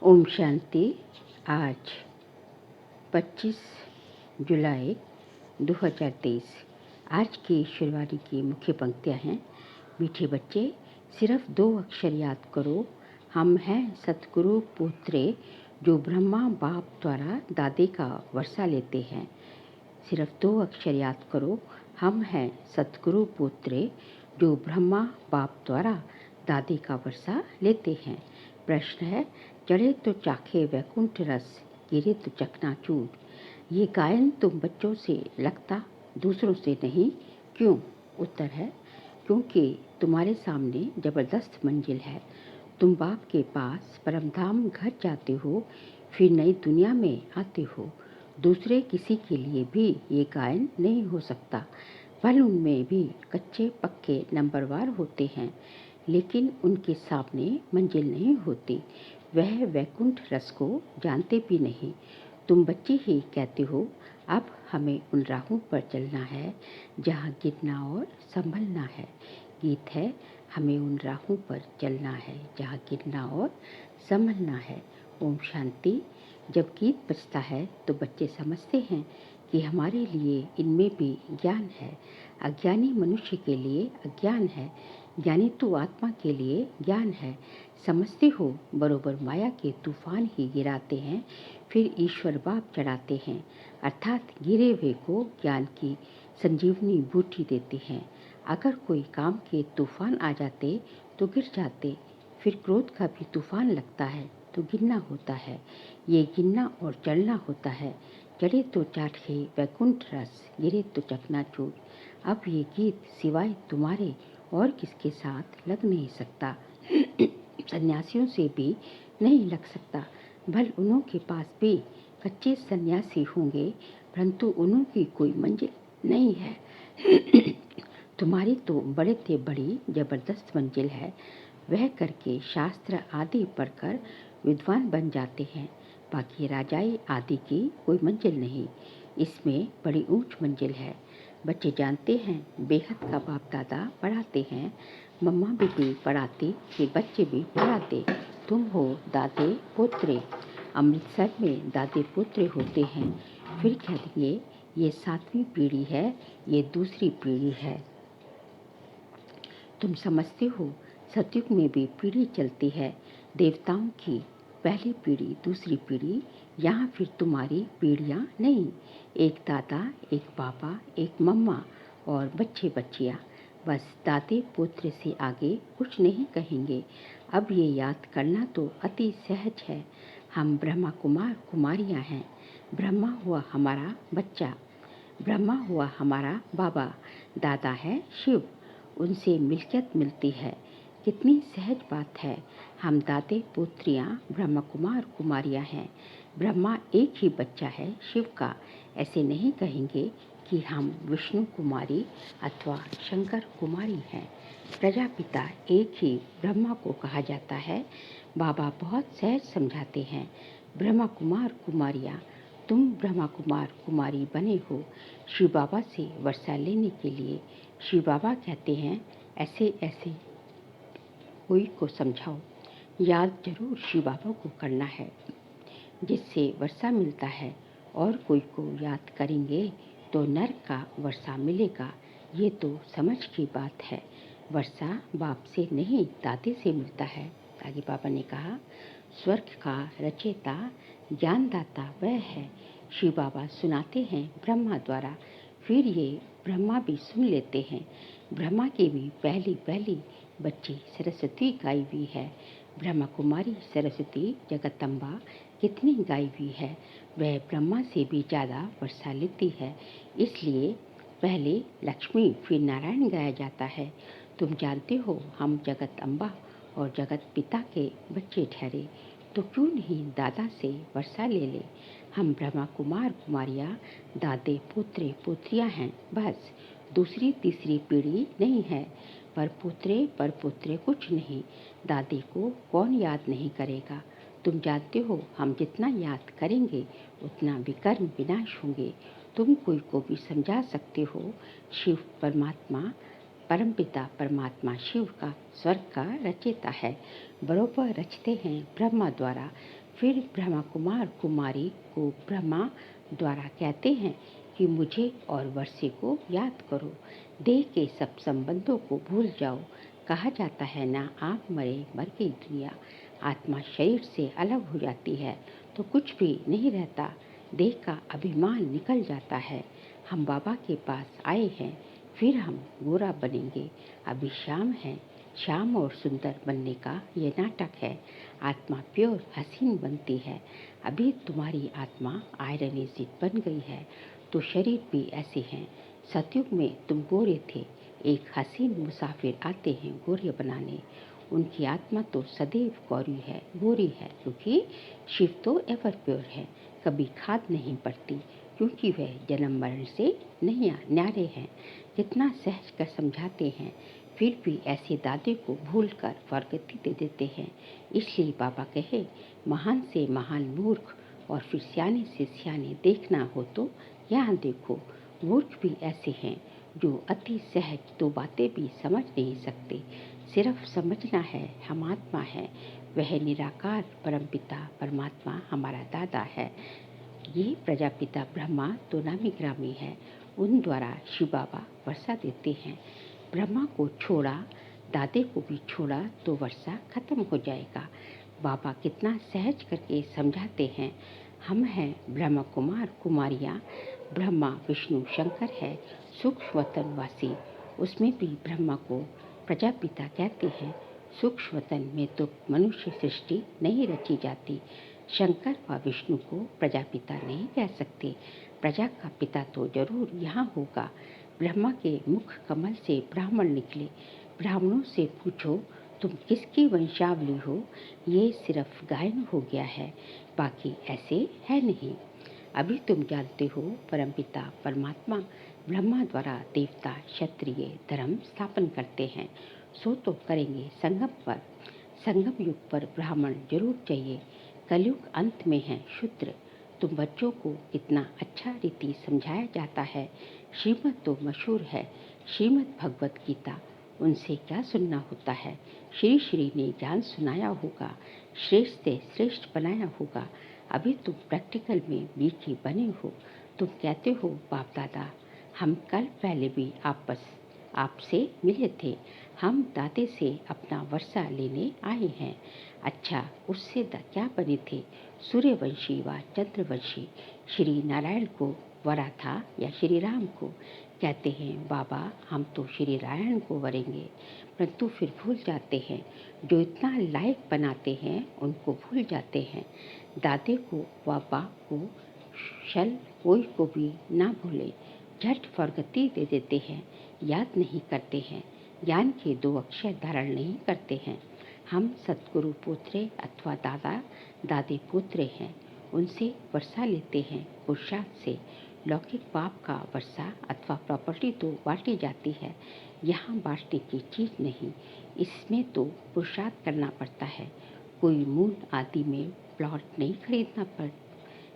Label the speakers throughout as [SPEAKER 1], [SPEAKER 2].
[SPEAKER 1] ओम शांति। आज 25 जुलाई 2023। आज की ईश्वरवाणी की मुख्य पंक्तियाँ हैं। मीठे बच्चे, सिर्फ 2 अक्षर याद करो। हम हैं सतगुरु पुत्रे, जो ब्रह्मा बाप द्वारा दादे का वर्षा लेते हैं। सिर्फ 2 अक्षर याद करो। हम हैं सतगुरु पुत्रे, जो ब्रह्मा बाप द्वारा दादे का वर्षा लेते हैं। प्रश्न है, चढ़े तो चाखे वैकुंठ रस, गिरे तो चकनाचूर। ये गायन तुम बच्चों से लगता, दूसरों से नहीं, क्यों? उत्तर है, क्योंकि तुम्हारे सामने जबरदस्त मंजिल है। तुम बाप के पास परमधाम घर जाते हो, फिर नई दुनिया में आते हो। दूसरे किसी के लिए भी ये गायन नहीं हो सकता। फल उनमें भी कच्चे पक्के नंबरवार होते हैं, लेकिन उनके सामने मंजिल नहीं होती। वह वैकुंठ रस को जानते भी नहीं। तुम बच्चे ही कहते हो, अब हमें उन राहों पर चलना है जहाँ गिरना और संभलना है। गीत है, हमें उन राहों पर चलना है जहाँ गिरना और संभलना है। ओम शांति। जब गीत बजता है तो बच्चे समझते हैं कि हमारे लिए इनमें भी ज्ञान है। अज्ञानी मनुष्य के लिए अज्ञान है, ज्ञानी तो आत्मा के लिए ज्ञान है। समझते हो, बरोबर माया के तूफान ही गिराते हैं, फिर ईश्वर बाप चढ़ाते हैं, अर्थात गिरे हुए को ज्ञान की संजीवनी बूटी देते हैं। अगर कोई काम के तूफान आ जाते तो गिर जाते, फिर क्रोध का भी तूफान लगता है तो गिरना होता है। ये गिरना और चढ़ना होता है। चढ़े तो चाटे वैकुंठ रस, गिरे तो चकनाचूर। अब ये गीत सिवाय तुम्हारे और किसके साथ लग नहीं सकता। सन्यासियों से भी नहीं लग सकता। भल उन्हों के पास भी कच्चे सन्यासी होंगे, परंतु उन्हों की कोई मंजिल नहीं है। तुम्हारी तो बड़े से बड़ी जबरदस्त मंजिल है। वह करके शास्त्र आदि पढ़कर विद्वान बन जाते हैं। बाकी राजाई आदि की कोई मंजिल नहीं। इसमें बड़ी ऊंच मंजिल है। बच्चे जानते हैं, बेहद का बाप दादा पढ़ाते हैं। मम्मा भी पढ़ाती, फिर बच्चे भी पढ़ाते। तुम हो दादे पोत्रे। अमृतसर में दादे पोत्रे होते हैं। फिर कहेंगे, ये 7वीं पीढ़ी है, ये दूसरी पीढ़ी है। तुम समझते हो, सतयुग में भी पीढ़ी चलती है। देवताओं की पहली पीढ़ी, दूसरी पीढ़ी। यहाँ फिर तुम्हारी पीढ़ियाँ नहीं। एक दादा, एक पापा, एक मम्मा और बच्चे बच्चियाँ। बस दादे पुत्र से आगे कुछ नहीं कहेंगे। अब ये याद करना तो अति सहज है। हम ब्रह्मा कुमार कुमारियाँ हैं। ब्रह्मा हुआ हमारा बच्चा, ब्रह्मा हुआ हमारा बाबा, दादा है शिव, उनसे मिल्कियत मिलती है। कितनी सहज बात है। हम दादे पुत्रियाँ ब्रह्मा कुमार कुमारियाँ हैं। ब्रह्मा एक ही बच्चा है शिव का। ऐसे नहीं कहेंगे कि हम विष्णु कुमारी अथवा शंकर कुमारी हैं। प्रजापिता एक ही ब्रह्मा को कहा जाता है। बाबा बहुत सहज समझाते हैं। ब्रह्मा कुमार कुमारियाँ, तुम ब्रह्मा कुमार कुमारी बने हो शिव बाबा से वर्षा लेने के लिए। शिव बाबा कहते हैं, ऐसे ऐसे कोई को समझाओ। याद जरूर शिव बाबा को करना है, जिससे वर्षा मिलता है। और कोई को याद करेंगे तो नर्क का वर्षा मिलेगा। ये तो समझ की बात है। वर्षा बाप से नहीं, दादे से मिलता है। आगे बाबा ने कहा, स्वर्ग का रचयिता ज्ञानदाता वह है। शिव बाबा सुनाते हैं ब्रह्मा द्वारा, फिर ये ब्रह्मा भी सुन लेते हैं। ब्रह्मा की भी पहली पहली बच्ची सरस्वती गाई हुई है। ब्रह्मा कुमारी सरस्वती जगदम्बा कितनी गाई हुई है। वह ब्रह्मा से भी ज़्यादा वर्षा लेती है। इसलिए पहले लक्ष्मी फिर नारायण गाया जाता है। तुम जानते हो, हम जगत अम्बा और जगत पिता के बच्चे ठहरे, तो क्यों नहीं दादा से वर्षा ले ले। हम ब्रह्मा कुमार कुमारियाँ दादे पुत्रे पुत्रियाँ हैं। बस दूसरी तीसरी पीढ़ी नहीं है। पर पुत्रे कुछ नहीं। दादी को कौन याद नहीं करेगा। तुम जानते हो, हम जितना याद करेंगे उतना विकर्म विनाश होंगे। तुम कोई को भी समझा सकते हो। शिव परमात्मा, परमपिता परमात्मा शिव का स्वर्ग का रचयिता है। बरोबर रचते हैं ब्रह्मा द्वारा, फिर ब्रह्मा कुमार कुमारी को ब्रह्मा द्वारा कहते हैं कि मुझे और वर्षे को याद करो, देह के सब संबंधों को भूल जाओ। कहा जाता है ना, आप मरे मर गई दुनिया। आत्मा शरीर से अलग हो जाती है तो कुछ भी नहीं रहता, देह का अभिमान निकल जाता है। हम बाबा के पास आए हैं, फिर हम गोरा बनेंगे। अभी शाम है, शाम और सुंदर बनने का ये नाटक है। आत्मा प्योर हसीन बनती है। अभी तुम्हारी आत्मा आयरन एसिड बन गई है तो शरीर भी ऐसे हैं। सतयुग में तुम गोरे थे, एक हसीन मुसाफिर आते हैं गोरे बनाने। उनकी आत्मा तो सदैव गोरी है क्योंकि शिव तो एवर प्योर है, कभी खाद नहीं पड़ती क्योंकि वह जन्म मरण से नहीं न्यारे हैं। जितना सहज कर समझाते हैं फिर भी ऐसे दादे को भूल कर फरगति दे देते हैं। इसलिए बाबा कहे, महान से महान मूर्ख और फिर सियाने से सियाने देखना हो तो यहाँ देखो। मूर्ख भी ऐसे हैं जो अति सहज दो बातें भी समझ नहीं सकते। सिर्फ समझना है हम आत्मा है, वह निराकार परमपिता परमात्मा हमारा दादा है। ये प्रजापिता ब्रह्मा तो नामी ग्रामी है, उन द्वारा शिव बाबा वर्षा देते हैं। ब्रह्मा को छोड़ा, दादे को भी छोड़ा तो वर्षा खत्म हो जाएगा। बाबा कितना सहज करके समझाते हैं। हम हैं ब्रह्मा कुमार कुमारियाँ, ब्रह्मा विष्णु शंकर है सूक्ष्म वतन वासी। उसमें भी ब्रह्मा को प्रजापिता कहते हैं। सूक्ष्म वतन में तो मनुष्य सृष्टि नहीं रची जाती। शंकर व विष्णु को प्रजापिता नहीं कह सकते। प्रजा का पिता तो जरूर यहाँ होगा। ब्रह्मा के मुख कमल से ब्राह्मण निकले। ब्राह्मणों से पूछो तुम किसकी वंशावली हो, ये सिर्फ गायन हो गया है, बाकी ऐसे है नहीं। अभी तुम जानते हो परमपिता परमात्मा ब्रह्मा द्वारा देवता क्षत्रिय धर्म स्थापन करते हैं, सो तो करेंगे संगम पर। संगम युग पर ब्राह्मण जरूर चाहिए। कलयुग अंत में है शूद्र। तुम बच्चों को कितना अच्छा रीति समझाया जाता है। श्रीमद् तो मशहूर है, श्रीमद् भगवत गीता, उनसे क्या सुनना होता है। श्री श्री ने ज्ञान सुनाया होगा, श्रेष्ठ से श्रेष्ठ बनाया होगा। अभी तुम प्रैक्टिकल में बीकी बने हो। तुम कहते हो बाप दादा, हम कल पहले भी आपसे मिले थे, हम दादे से अपना वर्षा लेने आए हैं। अच्छा, उससे क्या बने थे, सूर्यवंशी व चंद्रवंशी। श्री नारायण को वरा था या श्री राम को। कहते हैं बाबा हम तो श्री नारायण को वरेंगे, परंतु फिर भूल जाते हैं। जो इतना लायक बनाते हैं उनको भूल जाते हैं। दादे को व बाप को शल कोई को भी ना भूले, झट फरगति दे देते हैं, याद नहीं करते हैं, ज्ञान के 2 अक्षर धारण नहीं करते हैं। हम सतगुरु पोत्रे अथवा दादा दादी पोत्रे हैं, उनसे वर्षा लेते हैं पुरुषार्थ से। लौकिक पाप का वर्षा अथवा प्रॉपर्टी तो बांटी जाती है, यहाँ बांटने की चीज़ नहीं, इसमें तो पुरुषार्थ करना पड़ता है। कोई मूल आदि में प्लॉट नहीं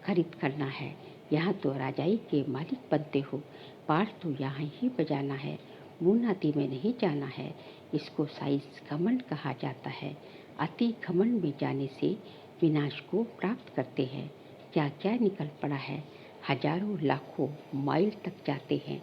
[SPEAKER 1] खरीद करना है। यहाँ तो राजाई के मालिक बनते हो, पाठ तो यहाँ ही बजाना है, मूल आदि में नहीं जाना है। इसको साइज घमंड कहा जाता है। अति घमंड में जाने से विनाश को प्राप्त करते हैं। क्या क्या निकल पड़ा है, हजारों लाखों माइल तक जाते हैं,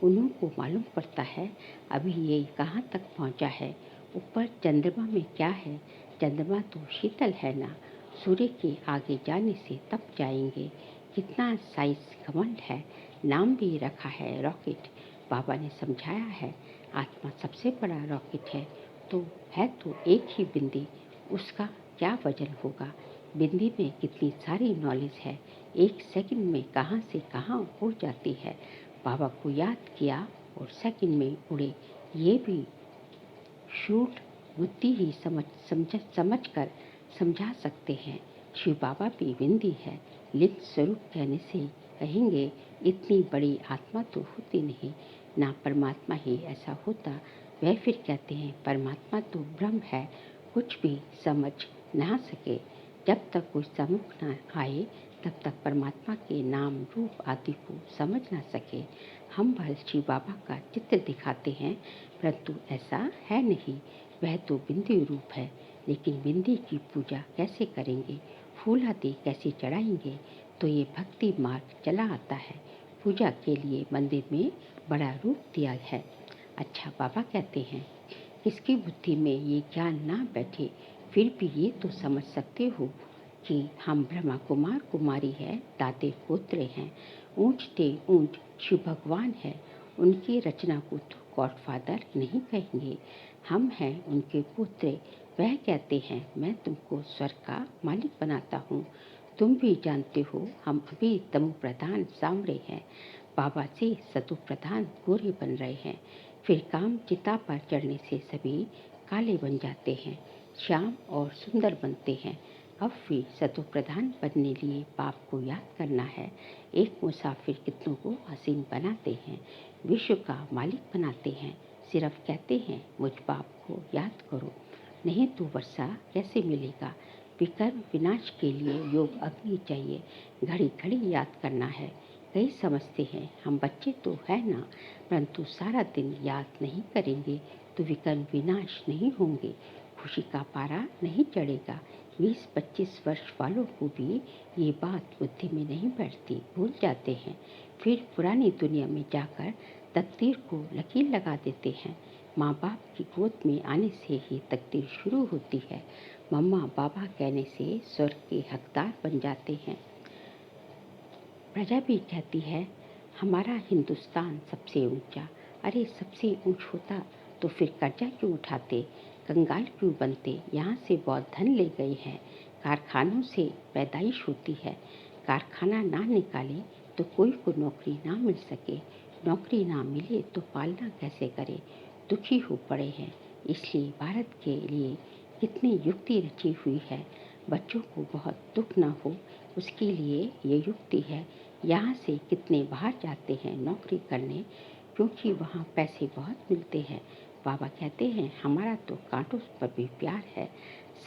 [SPEAKER 1] उन्हों को मालूम पड़ता है अभी ये कहाँ तक पहुँचा है। ऊपर चंद्रमा में क्या है, चंद्रमा तो शीतल है ना, सूर्य के आगे जाने से तप जाएंगे। कितना साइज घमंड है, नाम भी रखा है रॉकेट। बाबा ने समझाया है आत्मा सबसे बड़ा रॉकेट है तो एक ही बिंदी, उसका क्या वजन होगा। बिंदी में कितनी सारी नॉलेज है, एक सेकंड में कहाँ से कहाँ उड़ जाती है। बाबा को याद किया और सेकंड में उड़े। ये भी शूट बुद्धि ही समझ कर समझा सकते हैं। शिव बाबा भी बिंदी है, लिंग स्वरूप कहने से कहेंगे इतनी बड़ी आत्मा तो होती नहीं, ना परमात्मा ही ऐसा होता। वह फिर कहते हैं परमात्मा तो ब्रह्म है, कुछ भी समझ ना सके। जब तक कोई सम्मुख न आए तब तक परमात्मा के नाम रूप आदि को समझ ना सके। हम भल शिव बाबा का चित्र दिखाते हैं, परंतु ऐसा है नहीं। वह तो बिंदी रूप है, लेकिन बिंदी की पूजा कैसे करेंगे। फूल आदि कैसे चढ़ाएंगे। तो ये भक्ति मार्ग चला आता है। पूजा के लिए मंदिर में बड़ा रूप दिया है। अच्छा, बाबा कहते हैं, किसकी बुद्धि में ये ज्ञान ना बैठे, फिर भी ये तो समझ सकते हो कि हम ब्रह्मा कुमार कुमारी है, दाते पोत्रे हैं, ऊंचते ऊंच शिव भगवान है। उनकी रचना को तो गॉडफादर नहीं कहेंगे, हम हैं उनके पुत्र। वह कहते हैं, मैं तुमको स्वर्ग का मालिक बनाता हूँ। तुम भी जानते हो, हम अभी तमो प्रधान सांवरे हैं, बाबा से सतु प्रधान गोरे बन रहे हैं। फिर काम चिता पर चढ़ने से सभी काले बन जाते हैं, श्याम और सुंदर बनते हैं। अब भी सतु प्रधान बनने लिए बाप को याद करना है। एक मुसाफिर कितनों को हसीन बनाते हैं, विश्व का मालिक बनाते हैं। सिर्फ कहते हैं, मुझ बाप को याद करो, नहीं तो वर्षा कैसे मिलेगा। विकर्म विनाश के लिए योग अग्नि चाहिए, घड़ी घड़ी याद करना है। कई समझते हैं, हम बच्चे तो है ना, परंतु सारा दिन याद नहीं करेंगे तो विकर्म विनाश नहीं होंगे, खुशी का पारा नहीं चढ़ेगा। 20-25 वर्ष वालों को भी ये बात बुद्धि में नहीं बैठती, भूल जाते हैं। फिर पुरानी दुनिया में जाकर तकदीर को लकीर लगा देते हैं। माँ बाप की गोद में आने से ही तकदीर शुरू होती है। मम्मा बाबा कहने से स्वर्ग के हकदार बन जाते हैं। प्रजा भी कहती है, हमारा हिंदुस्तान सबसे ऊंचा। अरे सबसे ऊंच होता तो फिर कर्जा क्यों उठाते, कंगाल क्यों बनते। यहाँ से बहुत धन ले गए हैं। कारखानों से पैदाइश होती है, कारखाना ना निकाले तो कोई को नौकरी ना मिल सके, नौकरी ना मिले तो पालना कैसे करे। दुखी हो पड़े हैं, इसलिए भारत के लिए कितनी युक्ति रची हुई है। बच्चों को बहुत दुख ना हो, उसके लिए ये युक्ति है। यहाँ से कितने बाहर जाते हैं नौकरी करने, क्योंकि वहाँ पैसे बहुत मिलते हैं। बाबा कहते हैं, हमारा तो कांटों पर भी प्यार है,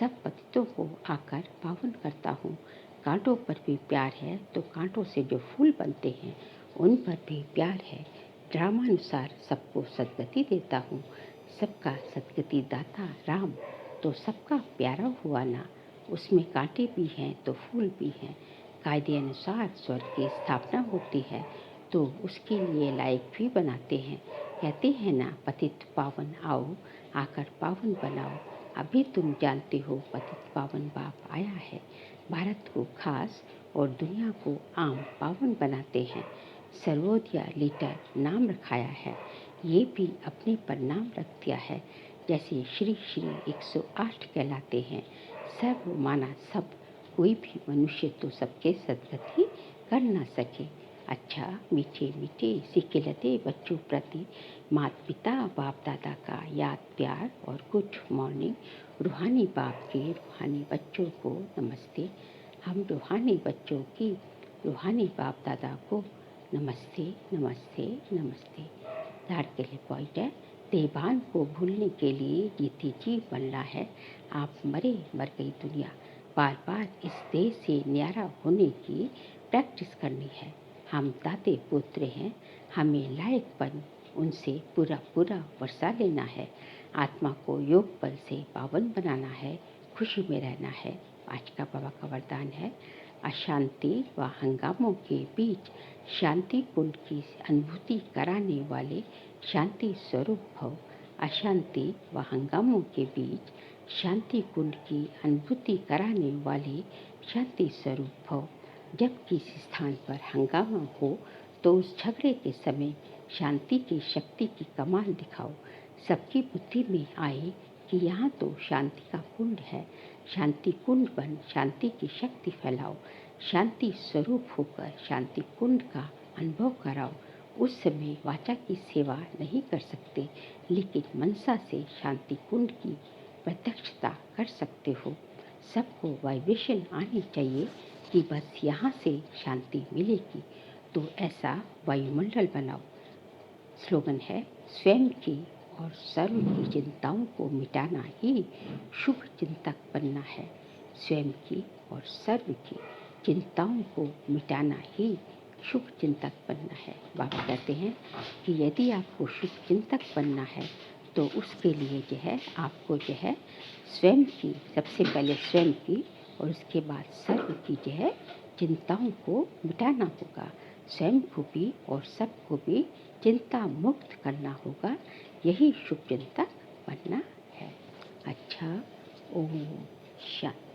[SPEAKER 1] सब पतितों को आकर पावन करता हूँ। कांटों पर भी प्यार है तो कांटों से जो फूल बनते हैं उन पर भी प्यार है। ड्रामानुसार सबको सदगति देता हूँ, सबका सदगति दाता राम तो सबका प्यारा हुआ ना। उसमें कांटे भी हैं तो फूल भी हैं। कायदे अनुसार स्वर्ग की स्थापना होती है तो उसके लिए लायक भी बनाते हैं। कहते हैं ना, पतित पावन आओ, आकर पावन बनाओ। अभी तुम जानते हो, पतित पावन बाप आया है, भारत को खास और दुनिया को आम पावन बनाते हैं। सर्वोदया लीटर नाम रखाया है, ये भी अपने पर नाम रख दिया है। जैसे श्री श्री 108 कहलाते हैं, सर्व माना सब, कोई भी मनुष्य तो सबके सदगति कर न सके। अच्छा, मीठे मीठे सिखिलते बच्चों प्रति माता पिता बाप दादा का याद प्यार और गुड मॉर्निंग। रूहानी बाप के रूहानी बच्चों को नमस्ते। हम रूहानी बच्चों की रूहानी बाप दादा को नमस्ते नमस्ते नमस्ते। धार के लिए पॉइंट है, देवान को भूलने के लिए जीते जी बनना है। आप मरे मर गई दुनिया, बार बार इस देश से न्यारा होने की प्रैक्टिस करनी है। हम दाते पुत्र हैं, हमें लायक बन उनसे पूरा पूरा वर्षा लेना है। आत्मा को योग बल से पावन बनाना है, खुशी में रहना है। आज का बाबा का वरदान है, अशांति व हंगामों के बीच शांति कुंड की अनुभूति कराने वाले शांति स्वरूप भव। अशांति व हंगामों के बीच शांति कुंड की अनुभूति कराने वाले शांति स्वरूप भव। जब किसी स्थान पर हंगामा हो तो उस झगड़े के समय शांति की शक्ति की कमाल दिखाओ। सबकी बुद्धि में आए कि यहाँ तो शांति का कुंड है। शांति कुंड बन शांति की शक्ति फैलाओ। शांति स्वरूप होकर शांति कुंड का अनुभव कराओ। उस समय वाचा की सेवा नहीं कर सकते, लेकिन मनसा से शांति कुंड की प्रत्यक्षता कर सकते हो। सबको वाइब्रेशन आनी चाहिए कि बस यहाँ से शांति मिलेगी, तो ऐसा वायुमंडल बनाओ। स्लोगन है, स्वयं की और सर्व की चिंताओं को मिटाना ही शुभ चिंतक बनना है। स्वयं की और सर्व की चिंताओं को मिटाना ही शुभ चिंतक बनना है। बाबा कहते हैं कि यदि आपको शुभ चिंतक बनना है तो उसके लिए जो है आपको जो है स्वयं की, सबसे पहले स्वयं की और उसके बाद सर्व की जो है चिंताओं को मिटाना होगा, स्वयं को भी और सबको भी चिंता मुक्त करना होगा। यही शुभ चिंतक बनना है। अच्छा, ओम शांति।